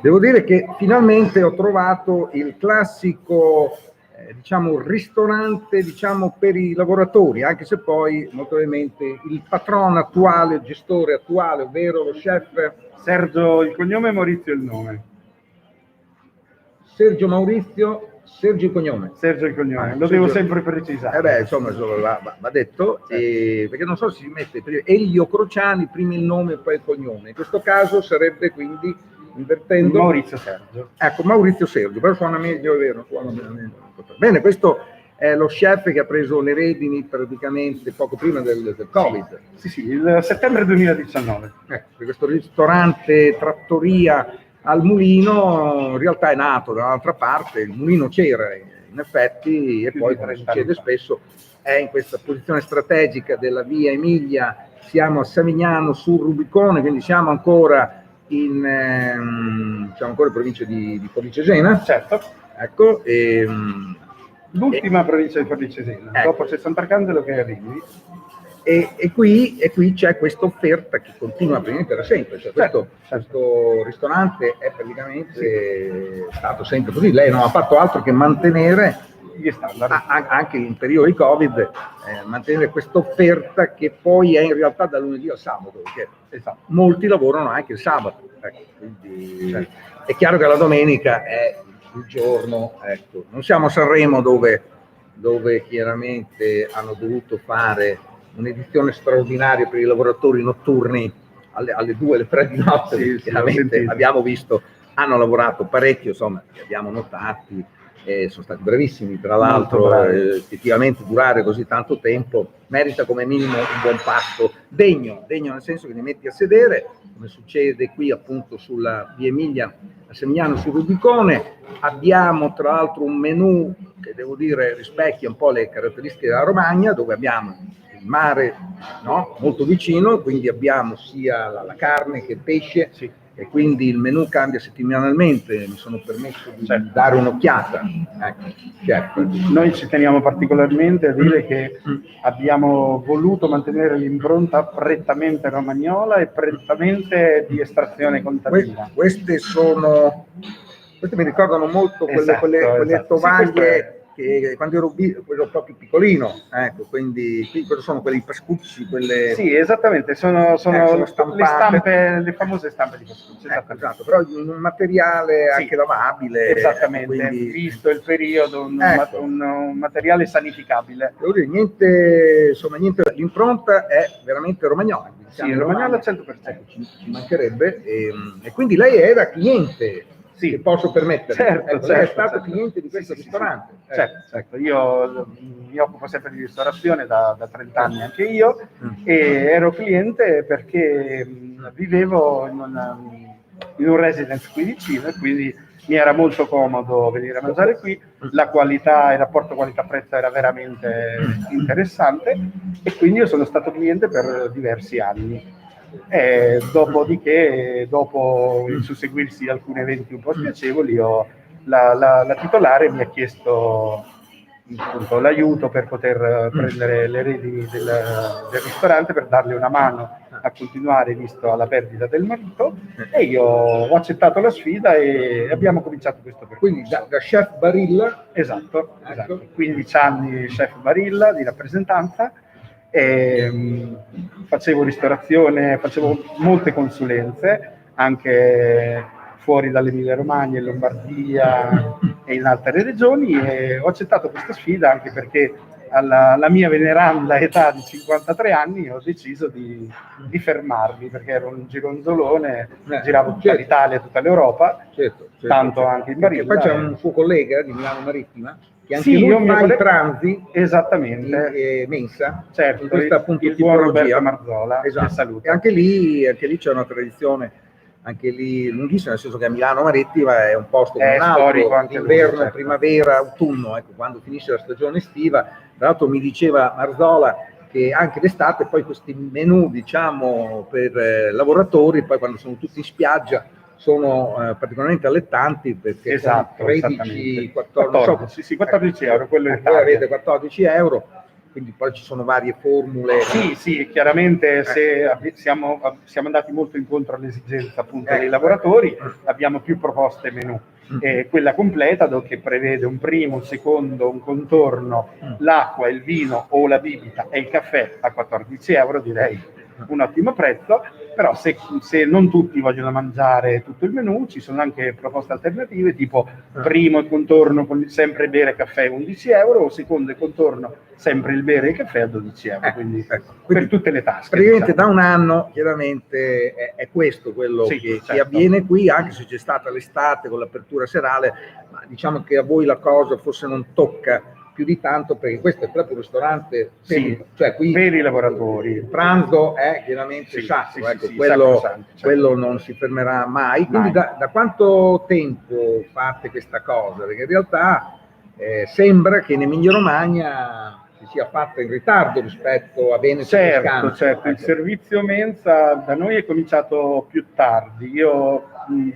Devo dire che finalmente ho trovato il classico diciamo ristorante, diciamo, per i lavoratori, anche se poi molto probabilmente il patrono attuale, il gestore attuale, ovvero lo chef Sergio il cognome e Maurizio il nome. Sergio il cognome. Sergio il cognome, lo devo sempre precisare. Insomma, va detto, perché non so se si mette Elio Crociani, prima il nome e poi il cognome. In questo caso sarebbe quindi, invertendo, Maurizio Sergio. Ecco, Maurizio Sergio, però suona meglio, è vero, suona meglio. Bene, questo è lo chef che ha preso le redini praticamente poco prima del Covid. Sì, il settembre 2019. Questo ristorante trattoria al Mulino in realtà è nato da un'altra parte, il Mulino c'era in effetti, e poi, come succede spesso, è in questa posizione strategica della via Emilia, siamo a Savignano sul Rubicone, quindi siamo ancora in provincia di Forlì-Cesena. Certo. Ecco, l'ultima provincia di Forlì-Cesena, ecco. Dopo c'è Sant'Arcangelo che arrivi. E qui c'è questa offerta che continua praticamente da sempre, cioè questo ristorante è praticamente stato sempre così, lei non ha fatto altro che mantenere gli standard, anche in periodo di Covid, mantenere questa offerta che poi è in realtà da lunedì al sabato, perché molti lavorano anche il sabato, ecco, quindi è chiaro che la domenica è il giorno, ecco. Non siamo a Sanremo dove chiaramente hanno dovuto fare un'edizione straordinaria per i lavoratori notturni alle 2, alle 3 di notte, chiaramente abbiamo visto, hanno lavorato parecchio, insomma, li abbiamo notati, sono stati bravissimi, tra l'altro effettivamente durare così tanto tempo merita come minimo un buon pasto, degno nel senso che li metti a sedere, come succede qui appunto sulla via Emilia a Semignano sul Rubicone. Abbiamo tra l'altro un menù che devo dire rispecchia un po' le caratteristiche della Romagna, dove abbiamo il mare, no? Molto vicino, quindi abbiamo sia la carne che il pesce, e quindi il menù cambia settimanalmente. Mi sono permesso di dare un'occhiata. Ecco, Noi ci teniamo particolarmente a dire che abbiamo voluto mantenere l'impronta prettamente romagnola e prettamente di estrazione contadina. Queste mi ricordano molto quelle tovaglie che quando ero proprio piccolino, ecco, quindi qui sono quelli pascucci, quelle... Sì, esattamente, sono le famose stampe di pascucci, esatto, però in un materiale anche lavabile. Esattamente, quindi, visto il periodo, un materiale sanificabile. Devo dire, niente, l'impronta è veramente romagnola. Sì, romagnola al 100%. Ecco, ci mancherebbe, e quindi lei era cliente. Che posso permettere. Lei è stato cliente di questo ristorante. Certo. Io mi occupo sempre di ristorazione da 30 anni anche io, e ero cliente perché vivevo in un residence qui vicino, e quindi mi era molto comodo venire a mangiare qui. La qualità, il rapporto qualità-prezzo era veramente interessante, e quindi io sono stato cliente per diversi anni. Dopodiché, dopo il susseguirsi di alcuni eventi un po' spiacevoli, la titolare mi ha chiesto appunto l'aiuto per poter prendere le redini del ristorante, per darle una mano a continuare visto alla perdita del marito, e io ho accettato la sfida e abbiamo cominciato questo percorso. Quindi da chef Barilla? Esatto. 15 anni chef Barilla di rappresentanza. Facevo ristorazione, facevo molte consulenze anche fuori dall'Emilia Romagna, in Lombardia e in altre regioni, e ho accettato questa sfida anche perché alla mia veneranda età di 53 anni ho deciso di fermarmi, perché ero un gironzolone, giravo tutta l'Italia, tutta l'Europa, tanto anche in Barilla. Poi c'è un suo collega di Milano Marittima che anche lui fa i pranzi, esattamente, mensa, certo, questa appunto il buon Roberto Marzola, esatto. E anche lì c'è una tradizione, anche lì lunghissima, nel senso che a Milano Marittima è un posto come un altro, inverno, primavera, autunno, ecco, quando finisce la stagione estiva. Tra l'altro mi diceva Marzola che anche d'estate poi questi menù, diciamo, per lavoratori, poi quando sono tutti in spiaggia, sono particolarmente allettanti, perché esatto, 13, 14, 14 euro, quello è il voi target. avete 14 euro, quindi poi ci sono varie formule. Sì, chiaramente siamo andati molto incontro all'esigenza appunto dei lavoratori, abbiamo più proposte menù. Quella completa che prevede un primo, un secondo, un contorno, l'acqua, il vino o la bibita e il caffè a 14 euro, direi un ottimo prezzo. Però se non tutti vogliono mangiare tutto il menù, ci sono anche proposte alternative, tipo primo e contorno con sempre bere caffè 11 euro, o secondo e contorno sempre il bere e caffè a 12 euro, quindi per tutte le tasche. Praticamente da un anno chiaramente è questo quello che avviene qui, anche se c'è stata l'estate con l'apertura serale, ma diciamo che a voi la cosa forse non tocca più di tanto, perché questo è proprio un ristorante cioè qui per i lavoratori. Il pranzo è chiaramente sacro, quello non si fermerà mai. Quindi da quanto tempo fate questa cosa? Perché in realtà sembra che in Emilia Romagna si sia fatta in ritardo rispetto a Veneto e Toscana. Certo, il servizio mensa da noi è cominciato più tardi. Io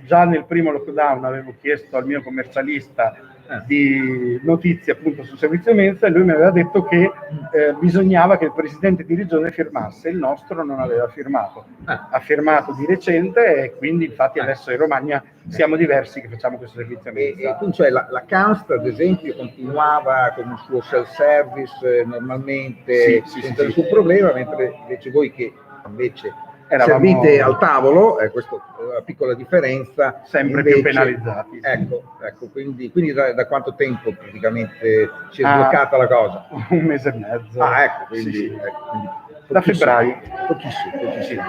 già nel primo lockdown avevo chiesto al mio commercialista di notizie appunto sul servizio mensa, e lui mi aveva detto che bisognava che il presidente di regione firmasse. Il nostro non aveva firmato, ha firmato di recente, e quindi infatti adesso in Romagna siamo diversi che facciamo questo servizio mensa. E quindi, cioè, la Canst ad esempio continuava con il suo self-service normalmente senza nessun problema, mentre invece voi che invece servite al tavolo, questa è una piccola differenza, sempre più penalizzati. Ecco, quindi da quanto tempo praticamente si è sbloccata la cosa? Un mese e mezzo. Quindi da febbraio. Pochissimo.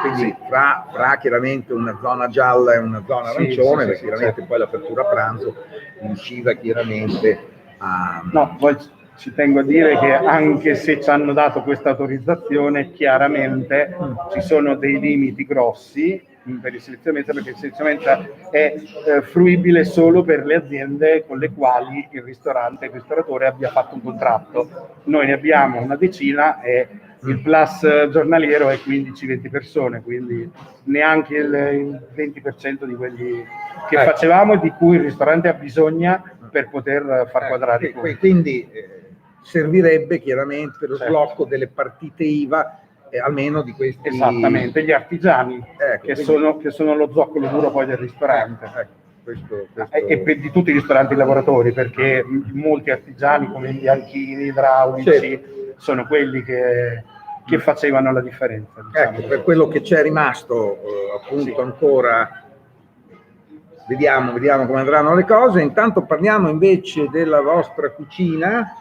Quindi fra chiaramente una zona gialla e una zona arancione, perché chiaramente poi l'apertura a pranzo riusciva chiaramente a... No, poi ci tengo a dire che anche se ci hanno dato questa autorizzazione, chiaramente ci sono dei limiti grossi per il servizio mensa, perché il servizio mensa è fruibile solo per le aziende con le quali il ristoratore abbia fatto un contratto. Noi ne abbiamo una decina e il plus giornaliero è 15-20 persone, quindi neanche il 20% di quelli che facevamo e di cui il ristorante ha bisogno per poter far quadrare i conti. Quindi servirebbe chiaramente lo sblocco delle partite IVA, almeno di questi... Esattamente, gli artigiani, che sono lo zoccolo duro poi del ristorante. Questo... E di tutti i ristoranti lavoratori, perché molti artigiani come i bianchini, idraulici, sono quelli che facevano la differenza. Diciamo. Per quello che c'è rimasto appunto ancora, vediamo come andranno le cose. Intanto parliamo invece della vostra cucina,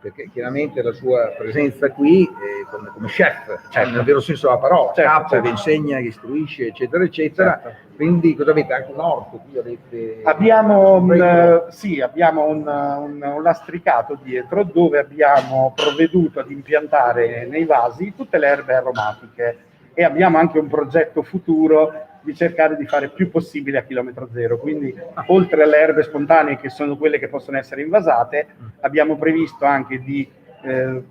perché chiaramente la sua presenza qui come chef, nel vero senso della parola, che insegna, che istruisce, eccetera, eccetera. Quindi cosa avete? Anche un orto qui avete? Abbiamo un lastricato dietro, dove abbiamo provveduto ad impiantare nei vasi tutte le erbe aromatiche, e abbiamo anche un progetto futuro di cercare di fare più possibile a chilometro zero. Quindi oltre alle erbe spontanee, che sono quelle che possono essere invasate, abbiamo previsto anche di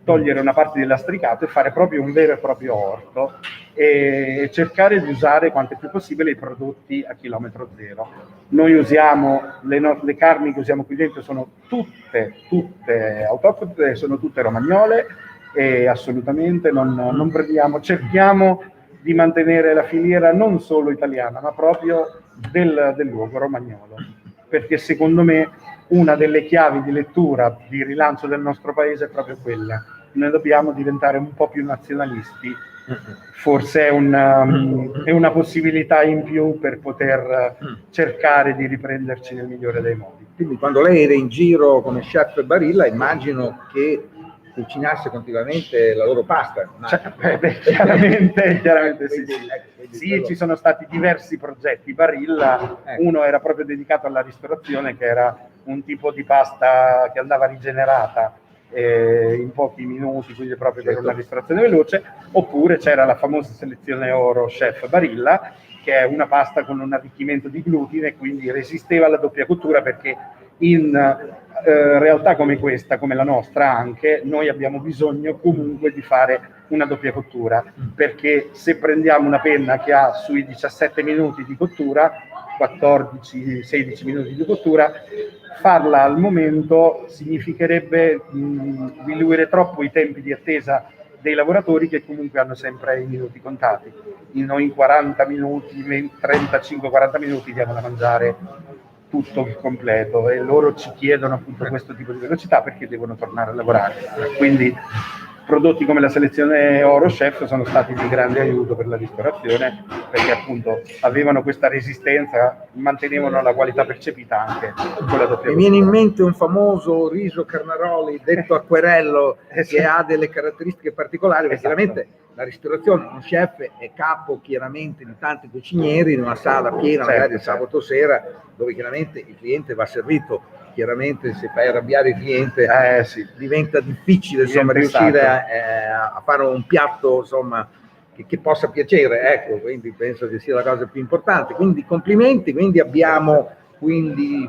togliere una parte del lastricato e fare proprio un vero e proprio orto, e cercare di usare quanto più possibile i prodotti a chilometro zero. Noi usiamo le carni che usiamo qui dentro, sono tutte autoctone, sono tutte romagnole, e assolutamente non prendiamo, cerchiamo di mantenere la filiera non solo italiana, ma proprio del luogo romagnolo, perché secondo me una delle chiavi di lettura di rilancio del nostro paese è proprio quella. Noi dobbiamo diventare un po' più nazionalisti, forse è una possibilità in più per poter cercare di riprenderci nel migliore dei modi. Quindi quando lei era in giro come chef Barilla, immagino che cucinasse continuamente la loro pasta. Chiaramente sì, ci sono stati diversi progetti Barilla. Uno era proprio dedicato alla ristorazione, che era un tipo di pasta che andava rigenerata in pochi minuti, quindi proprio per una ristorazione veloce. Oppure c'era la famosa selezione oro chef Barilla, che è una pasta con un arricchimento di glutine, quindi resisteva alla doppia cottura, perché realtà come questa, come la nostra anche, noi abbiamo bisogno comunque di fare una doppia cottura, perché se prendiamo una penna che ha sui 17 minuti di cottura, 14-16 minuti di cottura, farla al momento significherebbe diluire troppo i tempi di attesa dei lavoratori, che comunque hanno sempre i minuti contati. Noi in 40 minuti, 35-40 minuti diamo da mangiare tutto il completo, e loro ci chiedono appunto questo tipo di velocità perché devono tornare a lavorare. Quindi prodotti come la selezione Oro Chef sono stati di grande aiuto per la ristorazione, perché appunto avevano questa resistenza, mantenevano la qualità percepita anche con la doppia. Mi viene in mente un famoso riso Carnaroli detto acquerello, che ha delle caratteristiche particolari, perché chiaramente la ristorazione, uno chef è capo chiaramente di tanti cucinieri in una sala piena, magari il sabato sera, dove chiaramente il cliente va servito. Chiaramente se fai arrabbiare il cliente diventa difficile, insomma, riuscire a fare un piatto, insomma, che possa piacere, ecco, quindi penso che sia la cosa più importante. Quindi complimenti, quindi abbiamo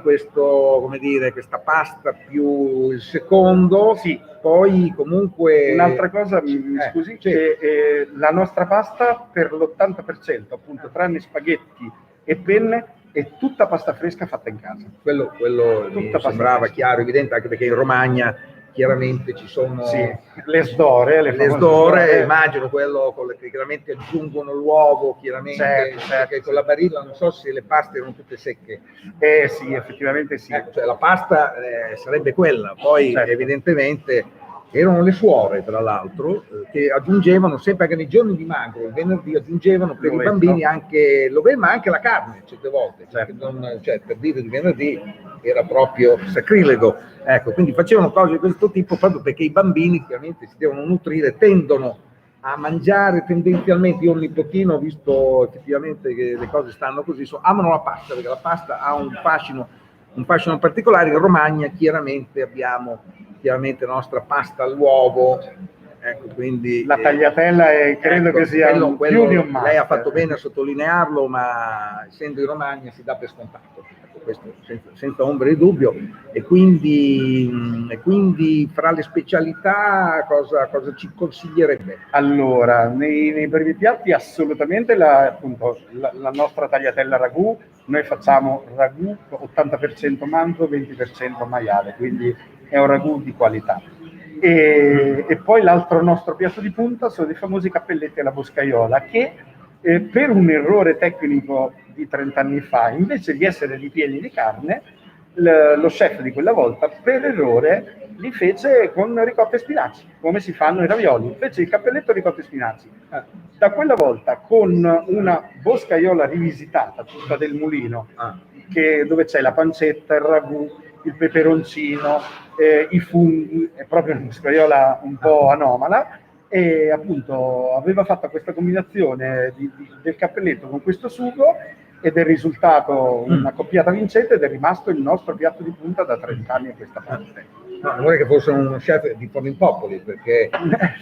questo, come dire, questa pasta più il secondo, poi comunque un'altra cosa, mi scusi, che la nostra pasta per l'80%, appunto, tranne spaghetti e penne, è tutta pasta fresca fatta in casa. Quello mi sembrava chiaro, evidente, anche perché in Romagna chiaramente ci sono le sdore, immagino quello con le che chiaramente aggiungono l'uovo, chiaramente, perché con la Barilla non so se le paste erano tutte secche. Sì, effettivamente sì. Cioè la pasta sarebbe quella, poi evidentemente erano le suore, tra l'altro, che aggiungevano sempre, anche nei giorni di magro, il venerdì aggiungevano per i bambini anche l'ovè, ma anche la carne certe volte, per dire di venerdì era proprio sacrilego. Ecco, quindi facevano cose di questo tipo proprio perché i bambini chiaramente si devono nutrire, tendono a mangiare tendenzialmente. Io un nipotino ho visto effettivamente che le cose stanno così, amano la pasta, perché la pasta ha un fascino particolare. In Romagna chiaramente abbiamo la nostra pasta all'uovo, ecco, quindi la tagliatella credo che sia più di un must. Lei ha fatto bene a sottolinearlo, ma essendo in Romagna si dà per scontato, ecco, questo senza ombra di dubbio. E quindi fra le specialità cosa ci consiglierebbe? Allora, nei primi piatti assolutamente la nostra tagliatella ragù. Noi facciamo ragù 80% manzo, 20% maiale, quindi è un ragù di qualità. E poi l'altro nostro piatto di punta sono i famosi cappelletti alla boscaiola, che per un errore tecnico di 30 anni fa, invece di essere ripieni di carne, lo chef di quella volta per errore li fece con ricotta e spinaci, come si fanno i ravioli. Fece il cappelletto ricotta e spinaci. Da quella volta, con una boscaiola rivisitata, tutta del mulino, dove c'è la pancetta, il ragù, il peperoncino, i funghi, è proprio una boscaiola un po' anomala, e appunto aveva fatto questa combinazione del cappelletto con questo sugo, ed è risultato una coppiata vincente, ed è rimasto il nostro piatto di punta da 30 anni a questa parte. No, non vorrei che fosse uno chef di Forlimpopoli, perché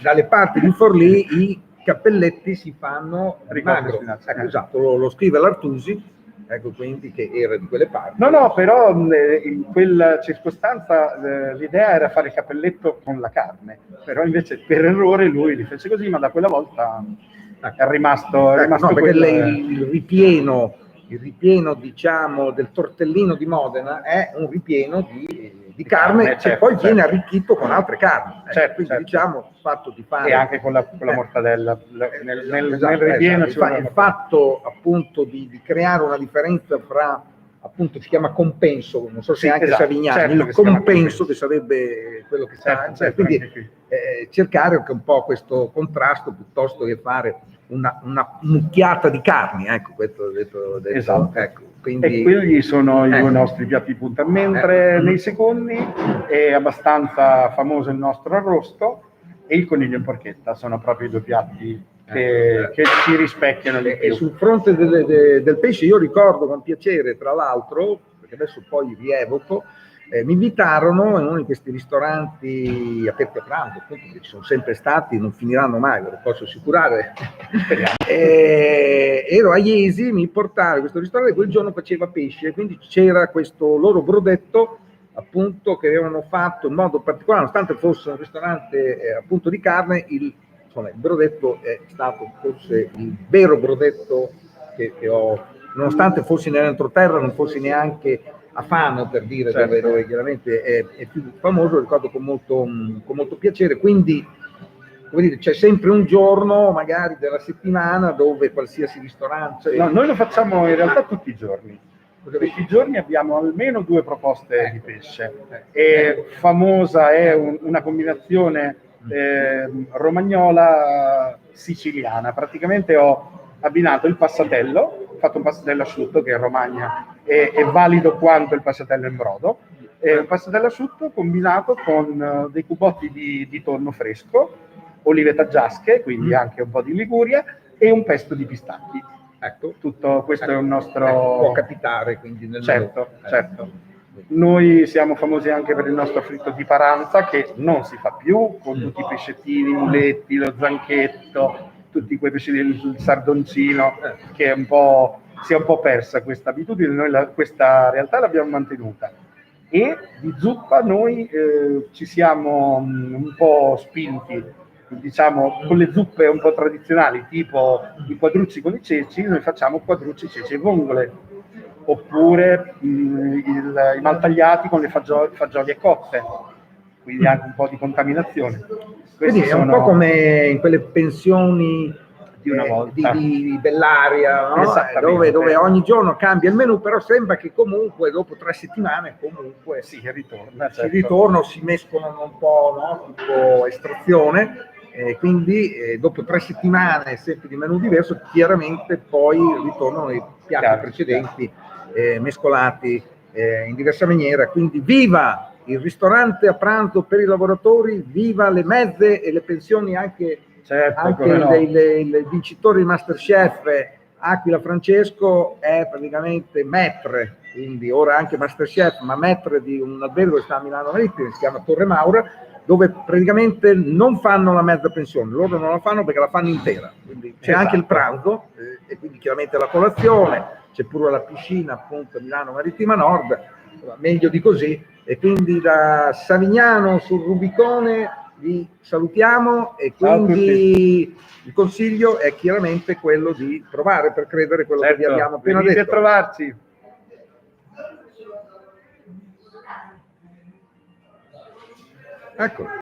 dalle parti di Forlì i cappelletti si fanno magro. Esatto, lo scrive l'Artusi, ecco, quindi, che era di quelle parti. No, però in quella circostanza l'idea era fare il cappelletto con la carne, però invece per errore lui li fece così, ma da quella volta è rimasto no, perché il ripieno, diciamo, del tortellino di Modena è un ripieno di carne, che poi viene arricchito con altre carni. Quindi diciamo fatto di fare, e anche con la mortadella nel ripieno. Il fatto appunto di creare una differenza fra, appunto, si chiama compenso, non so se anche Savignani, il compenso, che sarebbe quello che sta, quindi cercare anche un po' questo contrasto, piuttosto che fare una mucchiata di carni, ecco, questo detto. Esatto. Ecco, quindi, e quelli sono i due nostri piatti di punta, mentre nei secondi è abbastanza famoso il nostro arrosto e il coniglio in porchetta. Sono proprio i due piatti che ci rispecchiano di più. E sul fronte del pesce io ricordo con piacere, tra l'altro, perché adesso poi rievoco, mi invitarono in uno di questi ristoranti aperti a pranzo, appunto, che ci sono sempre stati, non finiranno mai, ve lo posso assicurare. Ero a Iesi, mi portarono a questo ristorante, quel giorno faceva pesce, quindi c'era questo loro brodetto appunto che avevano fatto in modo particolare, nonostante fosse un ristorante appunto di carne, insomma, il brodetto è stato forse il vero brodetto che ho, nonostante fossi nell'entroterra, non fossi neanche a Fano, per dire, Certo. dove chiaramente è più famoso, lo ricordo con molto piacere. Quindi, come dire, c'è sempre un giorno magari della settimana dove qualsiasi ristorante... No, noi lo facciamo in realtà tutti i giorni. Tutti i giorni abbiamo almeno 2 proposte di pesce. E famosa è una combinazione romagnola siciliana. Praticamente ho abbinato il passatello, ho fatto un passatello asciutto che in Romagna è valido quanto il passatello in brodo, e un passatello asciutto combinato con dei cubotti di tonno fresco, olive taggiasche, quindi anche un po' di Liguria, e un pesto di pistacchi. Ecco, Tutto questo è un nostro... può capitare quindi nel Certo, certo. Noi siamo famosi anche per il nostro fritto di paranza, che non si fa più, con tutti i pescettini, i muletti, lo zanchetto, tutti quei pesci del sardoncino, che si è un po' persa questa abitudine. Noi questa realtà l'abbiamo mantenuta. E di zuppa noi ci siamo un po' spinti, diciamo, con le zuppe un po' tradizionali, tipo i quadrucci con i ceci. Noi facciamo quadrucci, ceci e vongole, oppure i maltagliati con le fagioli cotte, quindi anche un po' di contaminazione. Quindi è un po' come in quelle pensioni di una volta, di Bellaria, no? Esattamente. Dove ogni giorno cambia il menù, però sembra che comunque dopo 3 settimane comunque si ritorna, si ritorna, si mescolano un po', no? Tipo estrazione, quindi dopo 3 settimane sempre di menù diverso, chiaramente poi ritornano i piatti precedenti mescolati in diversa maniera. Quindi viva il ristorante a pranzo per i lavoratori, viva le mezze e le pensioni anche, il vincitore di Masterchef Aquila Francesco è praticamente maître, quindi ora anche Masterchef, ma maître di un albergo che sta a Milano Marittima, si chiama Torre Maura, dove praticamente non fanno la mezza pensione, loro non la fanno perché la fanno intera, quindi c'è anche il pranzo e quindi chiaramente la colazione, c'è pure la piscina appunto a Milano Marittima Nord, meglio di così. E quindi da Savignano sul Rubicone vi salutiamo, e quindi il consiglio è chiaramente quello di provare per credere quello che vi abbiamo appena detto. Venite a trovarci. Ecco.